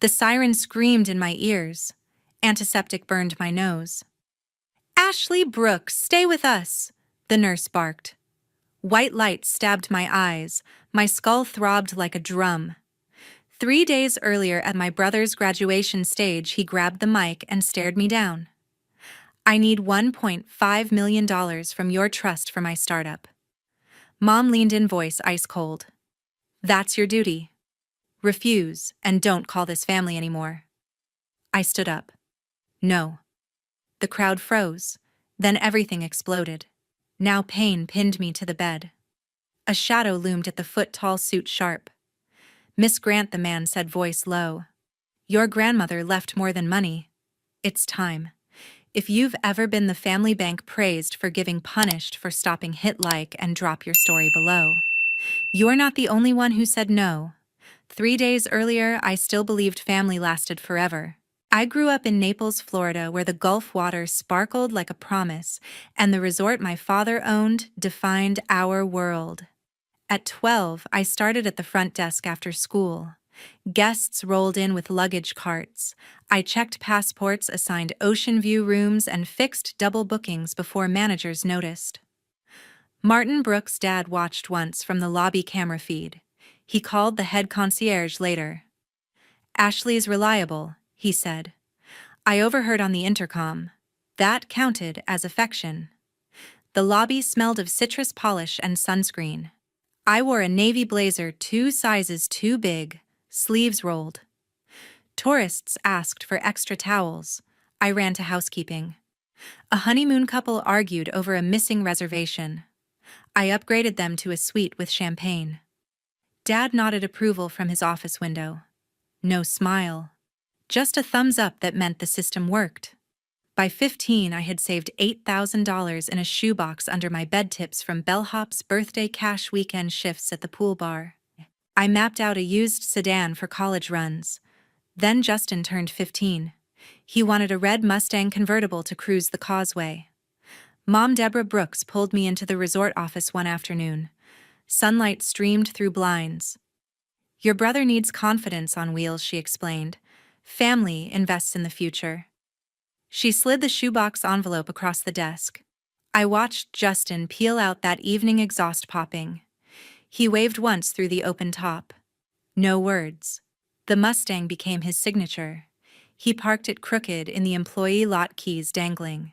The siren screamed in my ears. Antiseptic burned my nose. "Ashley Brooks, stay with us," the nurse barked. White light stabbed my eyes. My skull throbbed like a drum. 3 days earlier at my brother's graduation stage, he grabbed the mic and stared me down. "I need $1.5 million from your trust for my startup." Mom leaned in, voice ice cold. "That's your duty. Refuse, and don't call this family anymore." I stood up. "No." The crowd froze. Then everything exploded. Now pain pinned me to the bed. A shadow loomed at the foot-tall suit sharp. "Miss Grant," the man said, voice low. "Your grandmother left more than money. It's time. If you've ever been the family bank praised for giving, punished for stopping, hit like and drop your story below. You're not the only one who said no. 3 days earlier, I still believed family lasted forever. I grew up in Naples, Florida, where the Gulf water sparkled like a promise, and the resort my father owned defined our world. At 12, I started at the front desk after school. Guests rolled in with luggage carts. I checked passports, assigned ocean view rooms, and fixed double bookings before managers noticed. Martin Brooks' dad watched once from the lobby camera feed. He called the head concierge later. "Ashley's reliable," he said. I overheard on the intercom. That counted as affection. The lobby smelled of citrus polish and sunscreen. I wore a navy blazer 2 sizes too big, sleeves rolled. Tourists asked for extra towels. I ran to housekeeping. A honeymoon couple argued over a missing reservation. I upgraded them to a suite with champagne. Dad nodded approval from his office window. No smile. Just a thumbs up that meant the system worked. By 15, I had saved $8,000 in a shoebox under my bed tips from bellhop's birthday cash weekend shifts at the pool bar. I mapped out a used sedan for college runs. Then Justin turned 15. He wanted a red Mustang convertible to cruise the causeway. Mom Deborah Brooks pulled me into the resort office one afternoon. Sunlight streamed through blinds. "Your brother needs confidence on wheels," she explained. "Family invests in the future." She slid the shoebox envelope across the desk. I watched Justin peel out that evening, exhaust popping. He waved once through the open top. No words. The Mustang became his signature. He parked it crooked in the employee lot, keys dangling.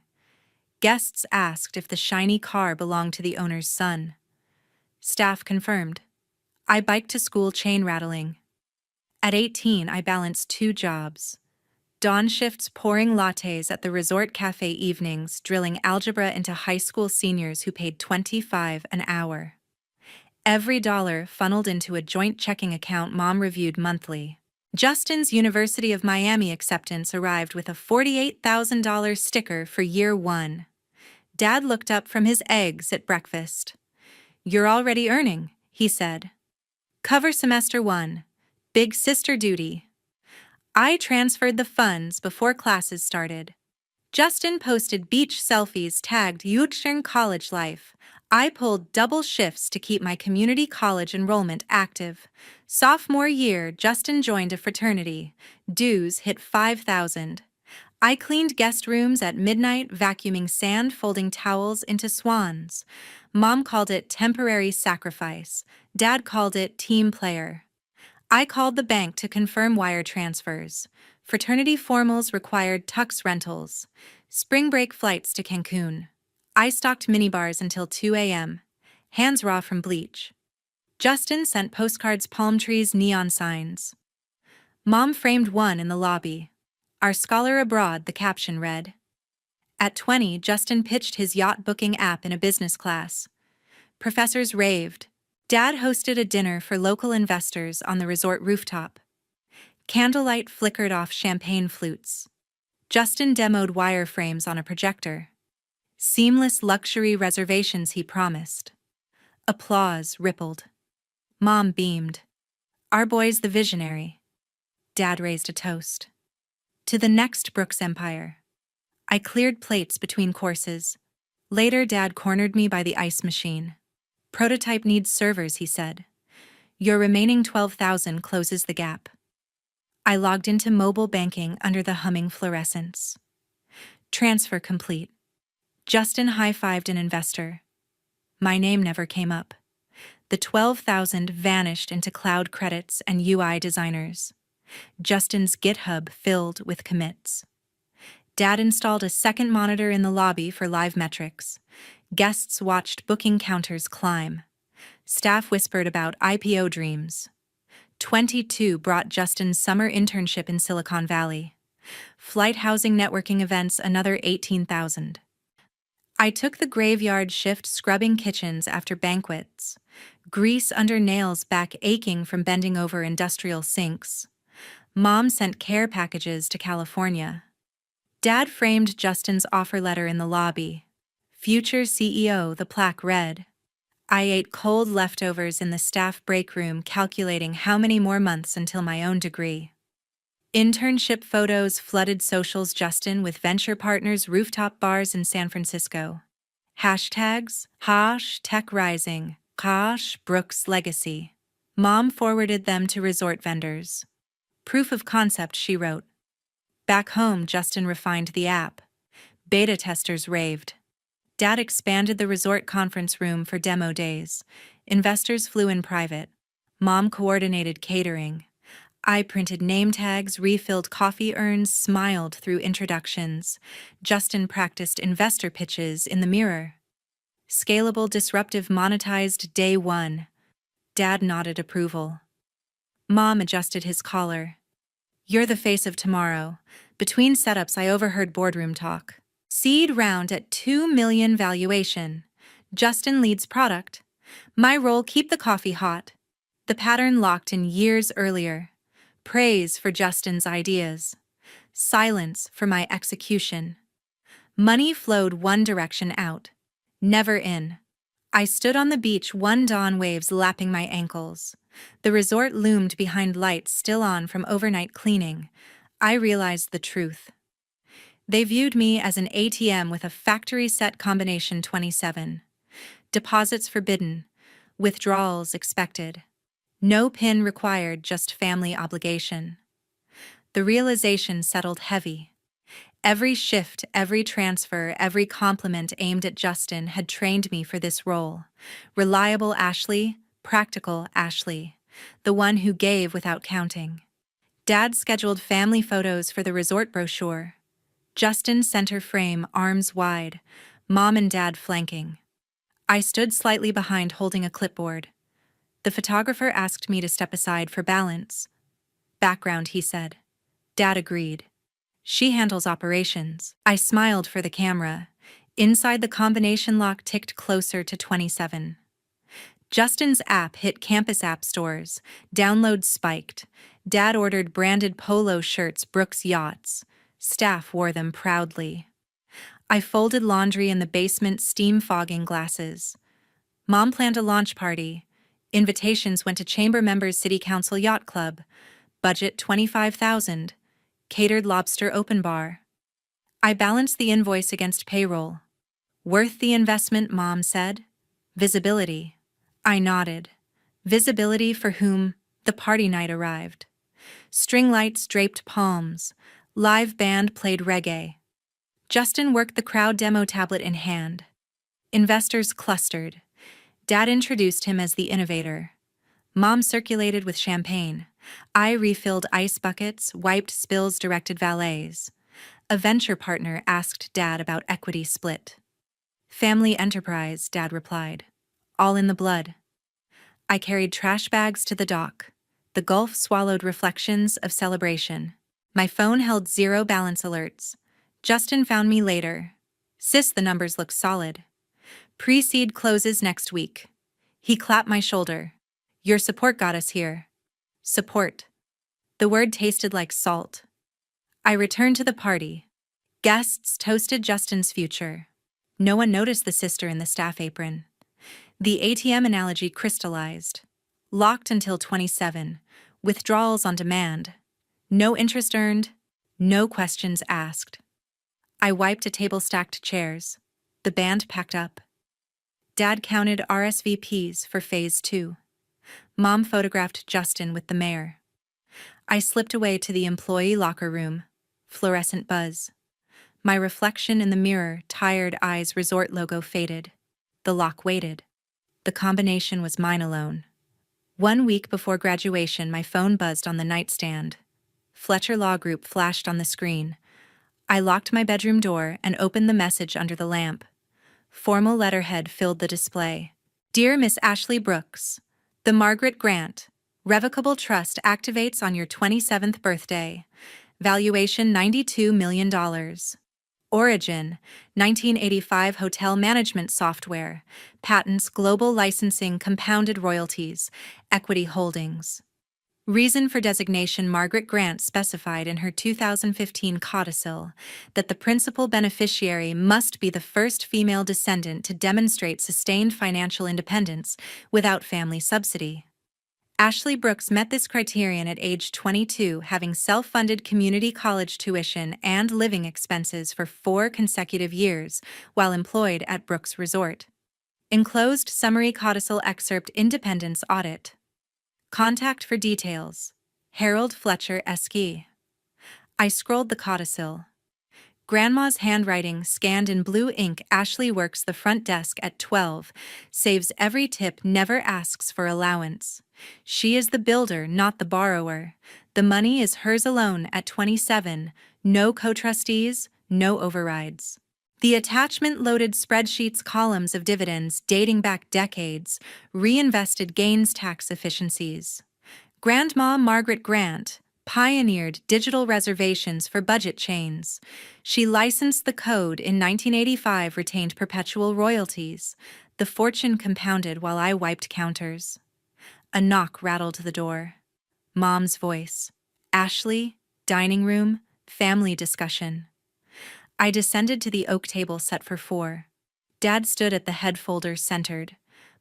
Guests asked if the shiny car belonged to the owner's son. Staff confirmed. I biked to school, chain rattling. At 18, I balanced 2 jobs. Dawn shifts pouring lattes at the resort cafe, evenings drilling algebra into high school seniors who paid $25 an hour. Every dollar funneled into a joint checking account Mom reviewed monthly. Justin's University of Miami acceptance arrived with a $48,000 sticker for year 1. Dad looked up from his eggs at breakfast. "You're already earning," he said. "Cover semester 1. Big sister duty." I transferred the funds before classes started. Justin posted beach selfies tagged "Youthern College Life." I pulled double shifts to keep my community college enrollment active. Sophomore year, Justin joined a fraternity. Dues hit $5,000. I cleaned guest rooms at midnight, vacuuming sand, folding towels into swans. Mom called it temporary sacrifice. Dad called it team player. I called the bank to confirm wire transfers. Fraternity formals required tux rentals. Spring break flights to Cancun. I stocked minibars until 2 a.m. Hands raw from bleach. Justin sent postcards, palm trees, neon signs. Mom framed one in the lobby. "Our scholar abroad," the caption read. At 20, Justin pitched his yacht booking app in a business class. Professors raved. Dad hosted a dinner for local investors on the resort rooftop. Candlelight flickered off champagne flutes. Justin demoed wireframes on a projector. Seamless luxury reservations, he promised. Applause rippled. Mom beamed. "Our boy's the visionary." Dad raised a toast. "To the next Brooks empire." I cleared plates between courses. Later, Dad cornered me by the ice machine. "Prototype needs servers," he said. "Your remaining $12,000 closes the gap." I logged into mobile banking under the humming fluorescence. Transfer complete. Justin high-fived an investor. My name never came up. The 12,000 vanished into cloud credits and UI designers. Justin's GitHub filled with commits. Dad installed a second monitor in the lobby for live metrics. Guests watched booking counters climb. Staff whispered about IPO dreams. 22 brought Justin's summer internship in Silicon Valley. Flight housing networking events another 18,000. I took the graveyard shift scrubbing kitchens after banquets. Grease under nails back aching from bending over industrial sinks. Mom sent care packages to California. Dad framed Justin's offer letter in the lobby. Future CEO, the plaque read. I ate cold leftovers in the staff break room calculating how many more months until my own degree. Internship photos flooded socials. Justin with venture partners rooftop bars in San Francisco. Hashtags, #TechRising, Brooks Legacy. Mom forwarded them to resort vendors. Proof of concept, she wrote. Back home, Justin refined the app. Beta testers raved. Dad expanded the resort conference room for demo days. Investors flew in private. Mom coordinated catering. I printed name tags, refilled coffee urns, smiled through introductions. Justin practiced investor pitches in the mirror. Scalable, disruptive, monetized day one. Dad nodded approval. Mom adjusted his collar. You're the face of tomorrow. Between setups, I overheard boardroom talk. Seed round at $2 million valuation. Justin leads product. My role, keep the coffee hot. The pattern locked in years earlier. Praise for Justin's ideas. Silence for my execution. Money flowed one direction out. Never in. I stood on the beach, one dawn waves lapping my ankles. The resort loomed behind lights still on from overnight cleaning. I realized the truth. They viewed me as an ATM with a factory set combination 27. Deposits forbidden. Withdrawals expected. No PIN required, just family obligation. The realization settled heavy. Every shift, every transfer, every compliment aimed at Justin had trained me for this role. Reliable Ashley, practical Ashley. The one who gave without counting. Dad scheduled family photos for the resort brochure. Justin center frame, arms wide. Mom and Dad flanking. I stood slightly behind holding a clipboard. The photographer asked me to step aside for balance. Background, he said. Dad agreed. She handles operations. I smiled for the camera. Inside, the combination lock ticked closer to 27. Justin's app hit campus app stores. Downloads spiked. Dad ordered branded polo shirts, Brooks yachts. Staff wore them proudly. I folded laundry in the basement, steam fogging glasses. Mom planned a launch party. Invitations went to chamber members, city council yacht club. Budget $25,000. Catered lobster open bar. I balanced the invoice against payroll. Worth the investment, Mom said. Visibility. I nodded. Visibility for whom? The party night arrived. String lights draped palms. Live band played reggae. Justin worked the crowd, demo tablet in hand. Investors clustered. Dad introduced him as the innovator. Mom circulated with champagne. I refilled ice buckets, wiped spills, directed valets. A venture partner asked Dad about equity split. Family enterprise, Dad replied. All in the blood. I carried trash bags to the dock. The Gulf swallowed reflections of celebration. My phone held 0 balance alerts. Justin found me later. Sis, the numbers look solid. Pre-seed closes next week. He clapped my shoulder. Your support got us here. Support. The word tasted like salt. I returned to the party. Guests toasted Justin's future. No one noticed the sister in the staff apron. The ATM analogy crystallized. Locked until 27. Withdrawals on demand. No interest earned. No questions asked. I wiped a table, stacked chairs. The band packed up. Dad counted RSVPs for Phase 2. Mom photographed Justin with the mayor. I slipped away to the employee locker room. Fluorescent buzz. My reflection in the mirror, tired eyes, resort logo faded. The lock waited. The combination was mine alone. 1 week before graduation, my phone buzzed on the nightstand. Fletcher Law Group flashed on the screen. I locked my bedroom door and opened the message under the lamp. Formal letterhead filled the display. Dear Miss Ashley Brooks, the Margaret Grant Revocable Trust activates on your 27th birthday. Valuation $92 million. Origin, 1985 hotel management software. Patents, global licensing, compounded royalties. Equity holdings. Reason for designation: Margaret Grant specified in her 2015 codicil that the principal beneficiary must be the first female descendant to demonstrate sustained financial independence without family subsidy. Ashley Brooks met this criterion at age 22, having self-funded community college tuition and living expenses for 4 consecutive years while employed at Brooks Resort. Enclosed summary codicil excerpt: Independence Audit. Contact for details: Harold Fletcher S.K. I scrolled the codicil. Grandma's handwriting scanned in blue ink. Ashley works the front desk at 12, saves every tip, never asks for allowance. She is the builder, not the borrower. The money is hers alone at 27, no co-trustees, no overrides. The attachment loaded spreadsheets, columns of dividends dating back decades, reinvested gains, tax efficiencies. Grandma Margaret Grant pioneered digital reservations for budget chains. She licensed the code in 1985, retained perpetual royalties. The fortune compounded while I wiped counters. A knock rattled the door. Mom's voice. Ashley, dining room, family discussion. I descended to the oak table set for 4. Dad stood at the head folder, centered.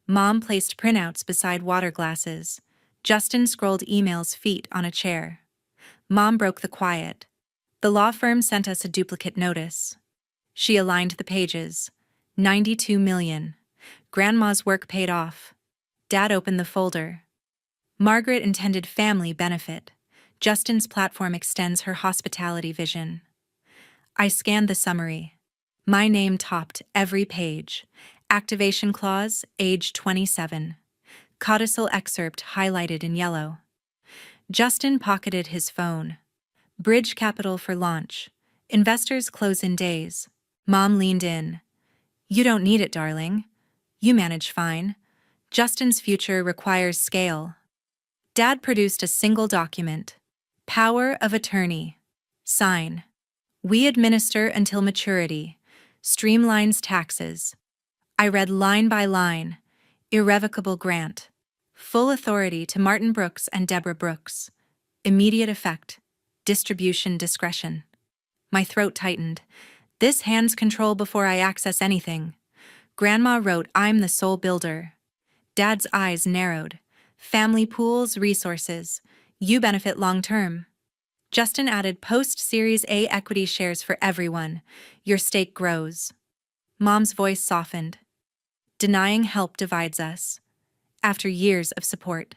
Mom placed printouts beside water glasses. Justin scrolled emails, feet on a chair. Mom broke the quiet. The law firm sent us a duplicate notice. She aligned the pages. 92 million. Grandma's work paid off. Dad opened the folder. Margaret intended family benefit. Justin's platform extends her hospitality vision. I scanned the summary. My name topped every page. Activation clause, age 27. Codicil excerpt highlighted in yellow. Justin pocketed his phone. Bridge capital for launch. Investors close in days. Mom leaned in. You don't need it, darling. You manage fine. Justin's future requires scale. Dad produced a single document. Power of attorney. Sign. We administer until maturity. Streamlines taxes. I read line by line. Irrevocable grant. Full authority to Martin Brooks and Deborah Brooks. Immediate effect. Distribution discretion. My throat tightened. This hands control before I access anything. Grandma wrote, I'm the sole builder. Dad's eyes narrowed. Family pools, resources. You benefit long term. Justin added, post-Series A equity shares for everyone. Your stake grows. Mom's voice softened. Denying help divides us. After years of support.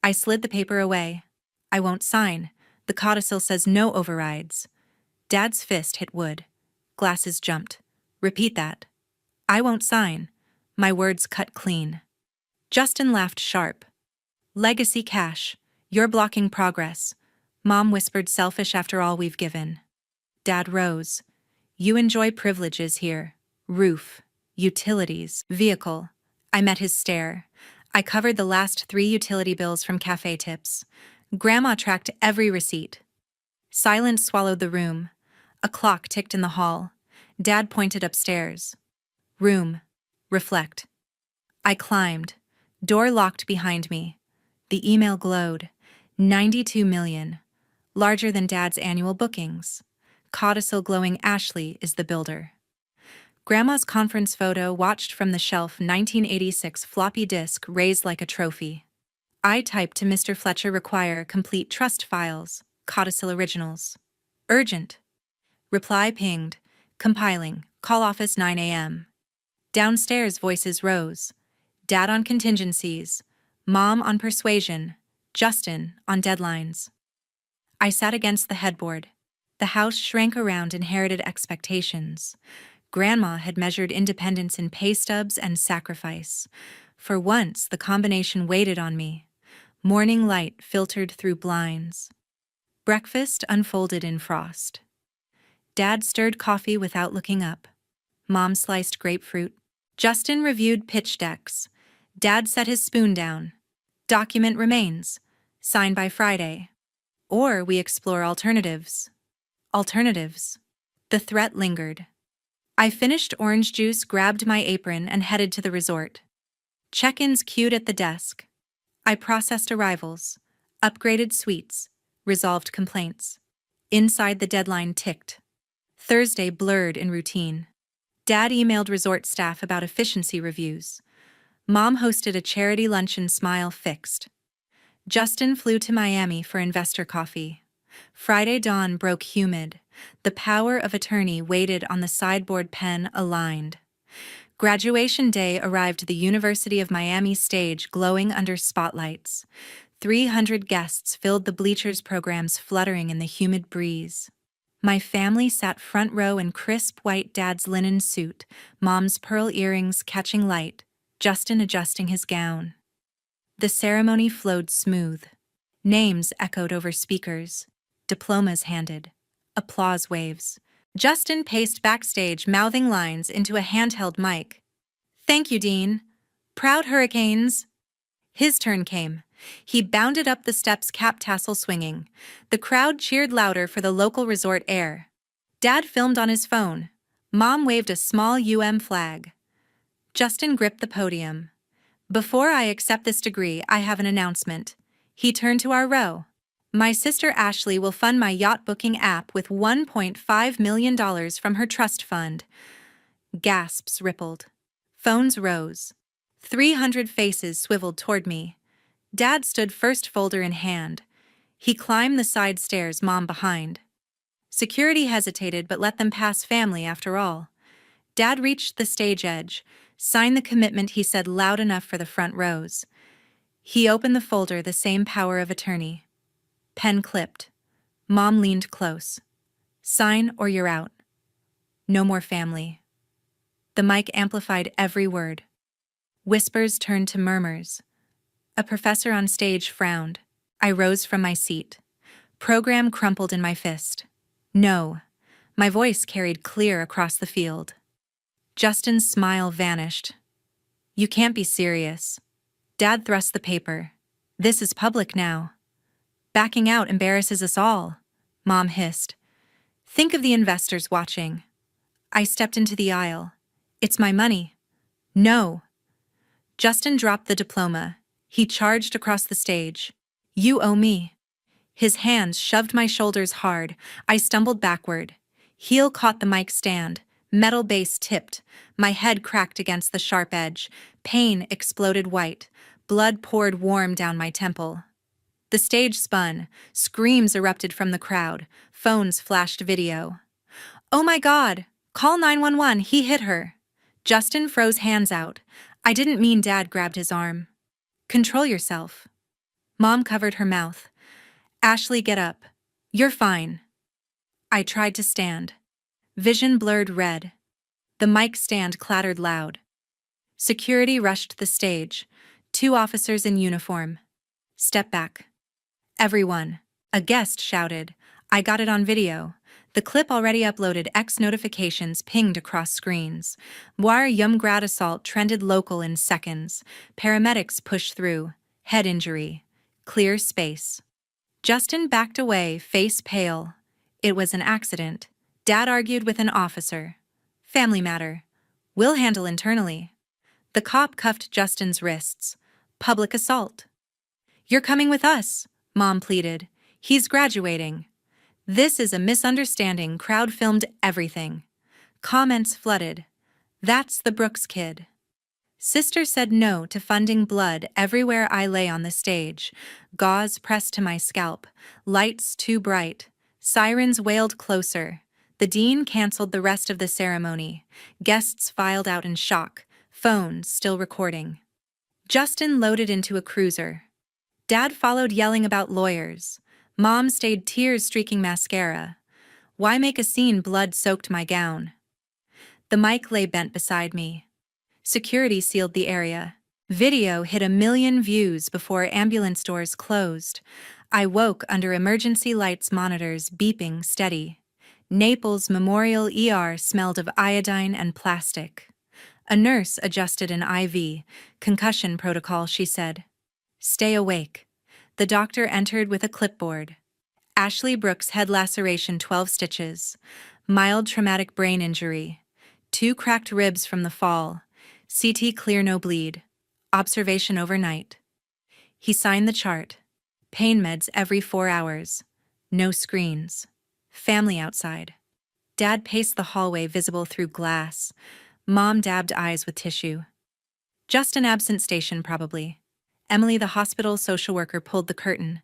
I slid the paper away. I won't sign. The codicil says no overrides. Dad's fist hit wood. Glasses jumped. Repeat that. I won't sign. My words cut clean. Justin laughed sharp. Legacy cash. You're blocking progress. Mom whispered, selfish after all we've given. Dad rose. You enjoy privileges here. Roof. Utilities. Vehicle. I met his stare. I covered the last 3 utility bills from cafe tips. Grandma tracked every receipt. Silence swallowed the room. A clock ticked in the hall. Dad pointed upstairs. Room. Reflect. I climbed. Door locked behind me. The email glowed. 92 million. Larger than Dad's annual bookings. Codicil glowing. Ashley is the builder. Grandma's conference photo watched from the shelf. 1986 floppy disk raised like a trophy. I typed to Mr. Fletcher, require complete trust files. Codicil originals. Urgent. Reply pinged. Compiling. Call office 9 a.m. Downstairs voices rose. Dad on contingencies. Mom on persuasion. Justin on deadlines. I sat against the headboard. The house shrank around inherited expectations. Grandma had measured independence in pay stubs and sacrifice. For once, the combination waited on me. Morning light filtered through blinds. Breakfast unfolded in frost. Dad stirred coffee without looking up. Mom sliced grapefruit. Justin reviewed pitch decks. Dad set his spoon down. Document remains. Sign by Friday. Or we explore alternatives. Alternatives. The threat lingered. I finished orange juice, grabbed my apron, and headed to the resort. Check-ins queued at the desk. I processed arrivals, upgraded suites, resolved complaints. Inside, the deadline ticked. Thursday blurred in routine. Dad emailed resort staff about efficiency reviews. Mom hosted a charity luncheon, smile fixed. Justin flew to Miami for investor coffee. Friday dawn broke humid. The power of attorney waited on the sideboard, pen aligned. Graduation day arrived, the University of Miami stage glowing under spotlights. 300 guests filled the bleachers, programs fluttering in the humid breeze. My family sat front row in crisp white, Dad's linen suit, Mom's pearl earrings catching light, Justin adjusting his gown. The ceremony flowed smooth. Names echoed over speakers. Diplomas handed. Applause waves. Justin paced backstage, mouthing lines into a handheld mic. "Thank you, Dean. Proud Hurricanes." His turn came. He bounded up the steps, cap tassel swinging. The crowd cheered louder for the local resort air. Dad filmed on his phone. Mom waved a small flag. Justin gripped the podium. "Before I accept this degree, I have an announcement." He turned to our row. "My sister Ashley will fund my yacht booking app with $1.5 million from her trust fund." Gasps rippled. Phones rose. 300 faces swiveled toward me. Dad stood first, folder in hand. He climbed the side stairs, Mom behind. Security hesitated, but let them pass, family after all. Dad reached the stage edge. "Sign the commitment," he said, loud enough for the front rows. He opened the folder, the same power of attorney. Pen clipped. Mom leaned close. "Sign or you're out. No more family." The mic amplified every word. Whispers turned to murmurs. A professor on stage frowned. I rose from my seat. Program crumpled in my fist. "No." My voice carried clear across the field. Justin's smile vanished. "You can't be serious." Dad thrust the paper. "This is public now." "Backing out embarrasses us all," Mom hissed. "Think of the investors watching." I stepped into the aisle. "It's my money." "No." Justin dropped the diploma. He charged across the stage. "You owe me." His hands shoved my shoulders hard. I stumbled backward. Heel caught the mic stand. Metal base tipped. My head cracked against the sharp edge. Pain exploded white. Blood poured warm down my temple. The stage spun. Screams erupted from the crowd. Phones flashed video. "Oh my God! Call 911, he hit her." Justin froze, hands out. "I didn't mean." Dad grabbed his arm. "Control yourself." Mom covered her mouth. "Ashley, get up. You're fine." I tried to stand. Vision blurred red. The mic stand clattered loud. Security rushed the stage. 2 officers in uniform. "Step back." "Everyone." A guest shouted. I got it on video. The clip already uploaded. X notifications pinged across screens. War grad assault trended local in seconds. Paramedics pushed through. Head injury. Clear space. Justin backed away, face pale. "It was an accident." Dad argued with an officer. "Family matter. We'll handle internally." The cop cuffed Justin's wrists. "Public assault." "You're coming with us," Mom pleaded. "He's graduating." "This is a misunderstanding." Crowd filmed everything. Comments flooded. "That's the Brooks kid." Sister said no to funding. Blood everywhere. I lay on the stage. Gauze pressed to my scalp. Lights too bright. Sirens wailed closer. The dean canceled the rest of the ceremony. Guests filed out in shock. Phones still recording. Justin loaded into a cruiser. Dad followed, yelling about lawyers. Mom stayed tears streaking mascara. Why make a scene? Blood soaked my gown. The mic lay bent beside me. Security sealed the area. Video hit 1 million views before ambulance doors closed. I woke under emergency lights monitors beeping steady. Naples Memorial ER smelled of iodine and plastic. A nurse adjusted an IV. Concussion protocol, she said. Stay awake. The doctor entered with a clipboard. Ashley Brooks head laceration 12 stitches. Mild traumatic brain injury. 2 cracked ribs from the fall. CT clear, no bleed. Observation overnight. He signed the chart. Pain meds every 4 hours. No screens. Family outside. Dad paced the hallway visible through glass. Mom dabbed eyes with tissue. Just an absent station, probably. Emily, the hospital social worker, pulled the curtain.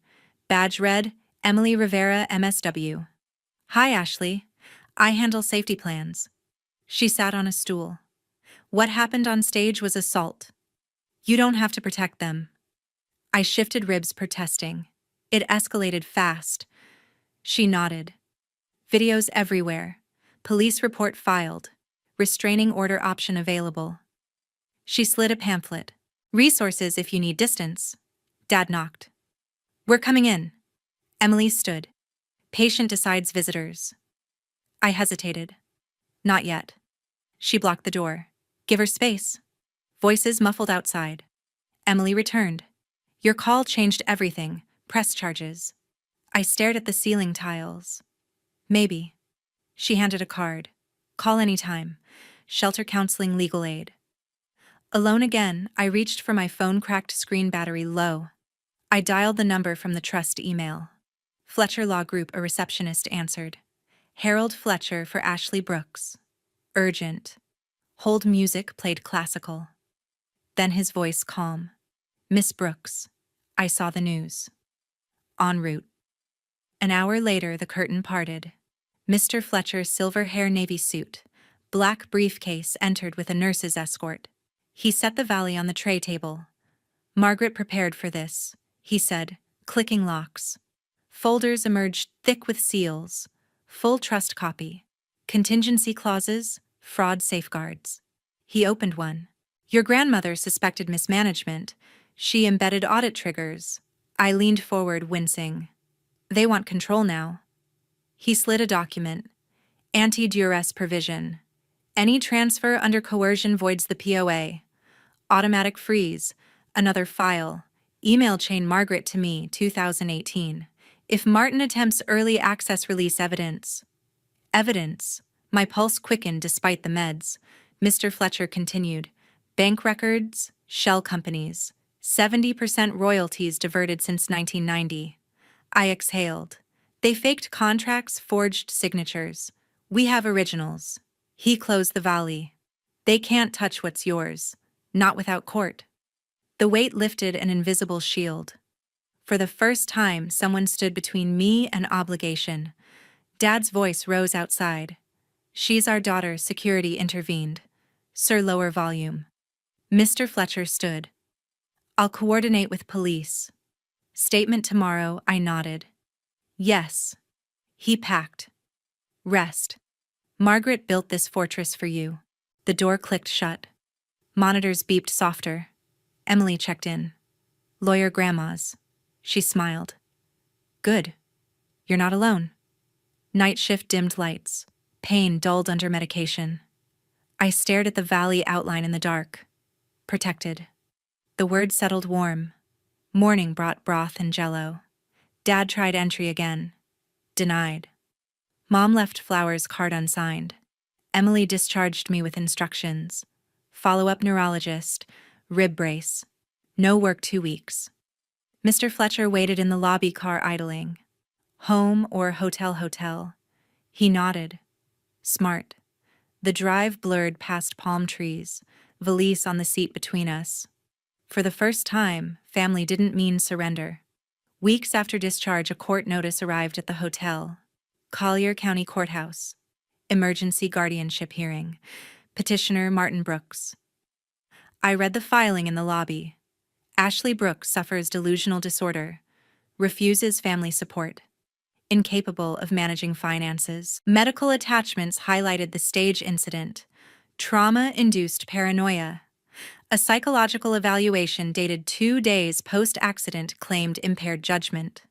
Badge read, Emily Rivera, MSW. Hi, Ashley. I handle safety plans. She sat on a stool. What happened on stage was assault. You don't have to protect them. I shifted ribs, protesting. It escalated fast. She nodded. Videos everywhere. Police report filed. Restraining order option available. She slid a pamphlet. Resources if you need distance. Dad knocked. We're coming in. Emily stood. Patient decides visitors. I hesitated. Not yet. She blocked the door. Give her space. Voices muffled outside. Emily returned. Your call changed everything. Press charges. I stared at the ceiling tiles. Maybe. She handed a card. Call anytime. Shelter counseling, legal aid. Alone again, I reached for my phone, cracked screen battery low. I dialed the number from the trust email. Fletcher Law Group, a receptionist answered. Harold Fletcher for Ashley Brooks. Urgent. Hold music played classical. Then his voice calm. Miss Brooks, I saw the news. En route. An hour later, the curtain parted. Mr. Fletcher's silver hair navy suit, black briefcase entered with a nurse's escort. He set the valley on the tray table. Margaret prepared for this, he said, clicking locks. Folders emerged thick with seals. Full trust copy. Contingency clauses, fraud safeguards. He opened one. Your grandmother suspected mismanagement. She embedded audit triggers. I leaned forward, wincing. They want control now. He slid a document. Anti-duress provision. Any transfer under coercion voids the POA. Automatic freeze. Another file. Email chain Margaret to me, 2018. If Martin attempts early access, release evidence. Evidence. My pulse quickened despite the meds. Mr. Fletcher continued. Bank records, shell companies. 70% royalties diverted since 1990. I exhaled. They faked contracts, forged signatures. We have originals. He closed the valley. They can't touch what's yours. Not without court. The weight lifted an invisible shield. For the first time, someone stood between me and obligation. Dad's voice rose outside. She's our daughter, security intervened. Sir, lower volume. Mr. Fletcher stood. I'll coordinate with police. Statement tomorrow, I nodded. Yes. He packed. Rest. Margaret built this fortress for you. The door clicked shut. Monitors beeped softer. Emily checked in. Lawyer grandma's. She smiled. Good. You're not alone. Night shift dimmed lights. Pain dulled under medication. I stared at the valley outline in the dark. Protected. The word settled warm. Morning brought broth and jello. Dad tried entry again. Denied. Mom left flowers card unsigned. Emily discharged me with instructions. Follow-up neurologist. Rib brace. No work 2 weeks. Mr. Fletcher waited in the lobby, car idling. Home or hotel. He nodded. Smart. The drive blurred past palm trees, valise on the seat between us. For the first time, family didn't mean surrender. Weeks after discharge, a court notice arrived at the hotel. Collier County Courthouse. Emergency guardianship hearing. Petitioner Martin Brooks. I read the filing in the lobby. Ashley Brooks suffers delusional disorder. refuses family support. Incapable of managing finances. Medical attachments highlighted the stage incident. Trauma-induced paranoia. A psychological evaluation dated 2 days post-accident claimed impaired judgment.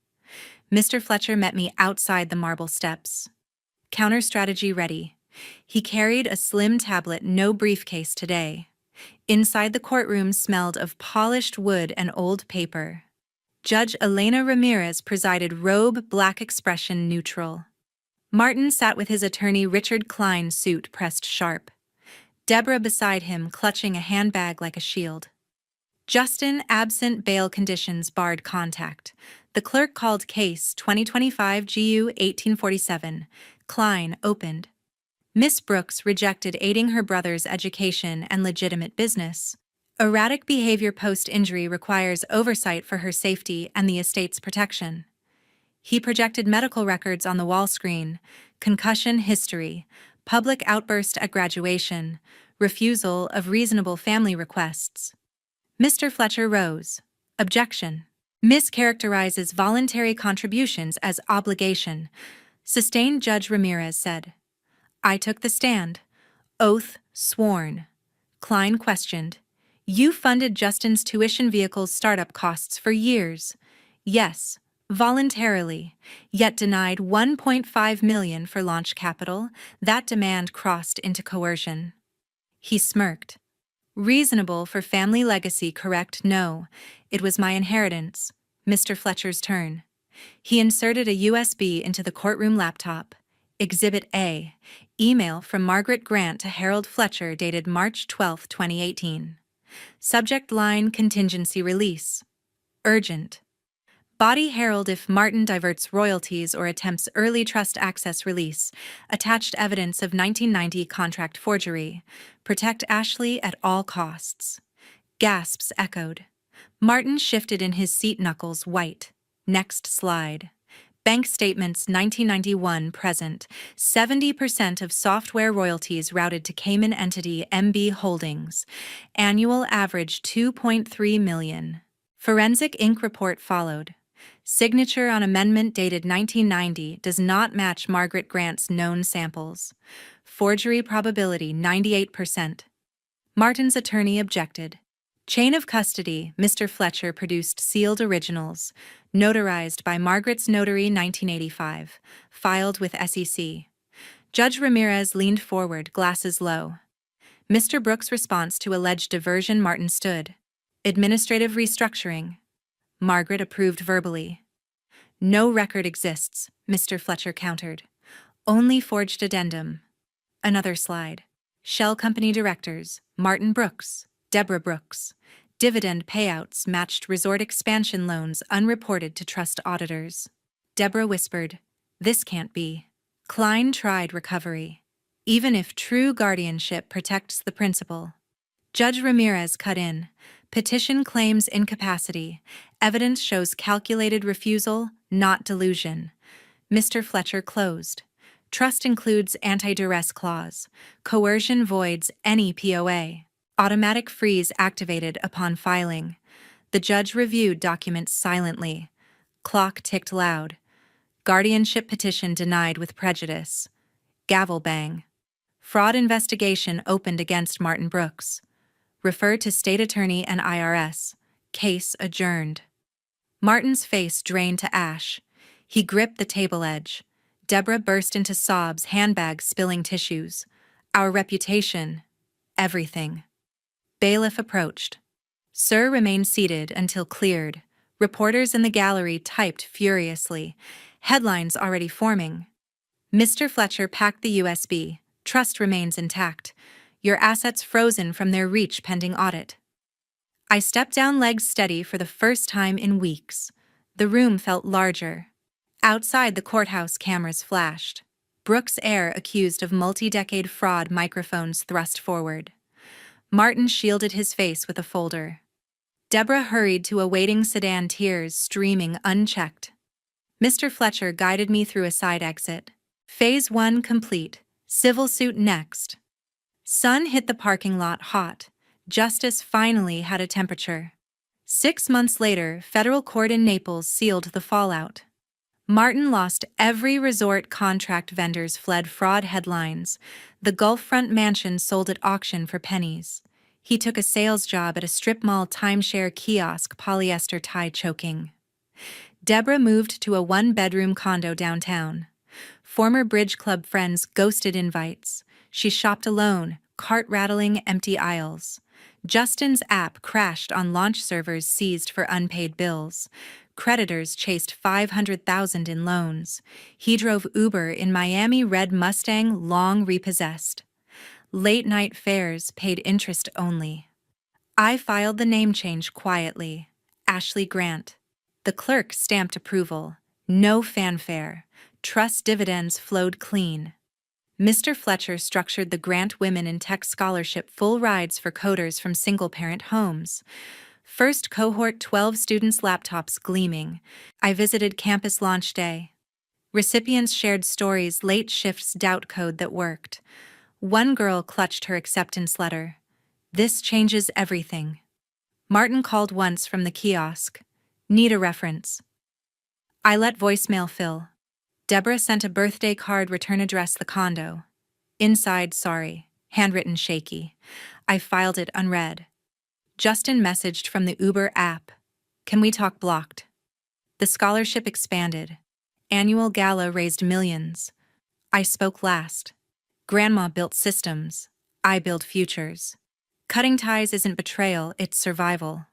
Mr. Fletcher met me outside the marble steps. Counter strategy ready. He carried a slim tablet, no briefcase today. Inside the courtroom smelled of polished wood and old paper. Judge Elena Ramirez presided, robe, black expression neutral. Martin sat with his attorney, Richard Klein, suit pressed sharp. Deborah beside him, clutching a handbag like a shield. Justin, absent, bail conditions barred contact. The clerk called case 2025 GU 1847. Klein opened. Miss Brooks rejected aiding her brother's education and legitimate business. Erratic behavior post-injury requires oversight for her safety and the estate's protection. He projected medical records on the wall screen: concussion history, public outburst at graduation, refusal of reasonable family requests. Mr. Fletcher rose. Objection. Mischaracterizes voluntary contributions as obligation. Sustained. Judge Ramirez said. I took the stand. Oath sworn. Klein questioned. You funded Justin's tuition vehicle's startup costs for years. Yes, voluntarily, yet denied $1.5 million for launch capital. That demand crossed into coercion. He smirked. Reasonable for family legacy, correct? No, it was my inheritance. Mr. Fletcher's turn. He inserted a USB into the courtroom laptop. Exhibit A. Email from Margaret Grant to Harold Fletcher dated March 12, 2018. Subject line: contingency release. Urgent. Body: Harold, if Martin diverts royalties or attempts early trust access release. Attached evidence of 1990 contract forgery. Protect Ashley at all costs. Gasps echoed. Martin shifted in his seat, knuckles white. Next slide. Bank statements 1991 present. 70% of software royalties routed to Cayman entity MB Holdings. Annual average $2.3 million. Forensic Inc. report followed. Signature on amendment dated 1990 does not match Margaret Grant's known samples. Forgery probability 98%. Martin's attorney objected. Chain of custody: Mr. Fletcher produced sealed originals, notarized by Margaret's notary 1985, filed with SEC. Judge Ramirez leaned forward, glasses low. Mr. Brooks' response to alleged diversion: Martin stood. Administrative restructuring. Margaret approved verbally. No record exists, Mr. Fletcher countered. Only forged addendum. Another slide. Shell company directors: Martin Brooks, Deborah Brooks. Dividend payouts matched resort expansion loans unreported to trust auditors. Deborah whispered, this can't be. Klein tried recovery. Even if true guardianship protects the principal. Judge Ramirez cut in. Petition claims incapacity. Evidence shows calculated refusal, not delusion. Mr. Fletcher closed. Trust includes anti-duress clause. Coercion voids any POA. Automatic freeze activated upon filing. The judge reviewed documents silently. Clock ticked loud. Guardianship petition denied with prejudice. Gavel bang. Fraud investigation opened against Martin Brooks. Refer to State Attorney and IRS. Case adjourned. Martin's face drained to ash. He gripped the table edge. Deborah burst into sobs, handbag spilling tissues. Our reputation. Everything. Bailiff approached. Sir remained seated until cleared. Reporters in the gallery typed furiously. Headlines already forming. Mr. Fletcher packed the USB. Trust remains intact. Your assets frozen from their reach pending audit. I stepped down, legs steady for the first time in weeks. The room felt larger. Outside the courthouse, cameras flashed. Brooks' heir accused of multi-decade fraud, microphones thrust forward. Martin shielded his face with a folder. Deborah hurried to a waiting sedan, tears streaming unchecked. Mr. Fletcher guided me through a side exit. Phase 1 complete. Civil suit next. Sun hit the parking lot hot. Justice finally had a temperature. 6 months later, federal court in Naples sealed the fallout. Martin lost every resort contract, vendors fled fraud headlines. The Gulfront mansion sold at auction for pennies. He took a sales job at a strip mall timeshare kiosk, polyester tie choking. Deborah moved to a one-bedroom condo downtown. Former bridge club friends ghosted invites. She shopped alone, cart rattling empty aisles. Justin's app crashed on launch servers seized for unpaid bills. Creditors chased $500,000 in loans. He drove Uber in Miami red Mustang long repossessed. Late-night fares paid interest only. I filed the name change quietly. Ashley Grant. The clerk stamped approval. No fanfare. Trust dividends flowed clean. Mr. Fletcher structured the Grant Women in Tech Scholarship full rides for coders from single-parent homes. First cohort 12 students' laptops gleaming. I visited campus launch day. Recipients shared stories, late shifts, doubt code that worked. One girl clutched her acceptance letter. This changes everything. Martin called once from the kiosk. Need a reference. I let voicemail fill. Deborah sent a birthday card, return address the condo. Inside, sorry, handwritten shaky. I filed it unread. Justin messaged from the Uber app. Can we talk? Blocked. The scholarship expanded. Annual gala raised millions. I spoke last. Grandma built systems. I build futures. Cutting ties isn't betrayal, it's survival.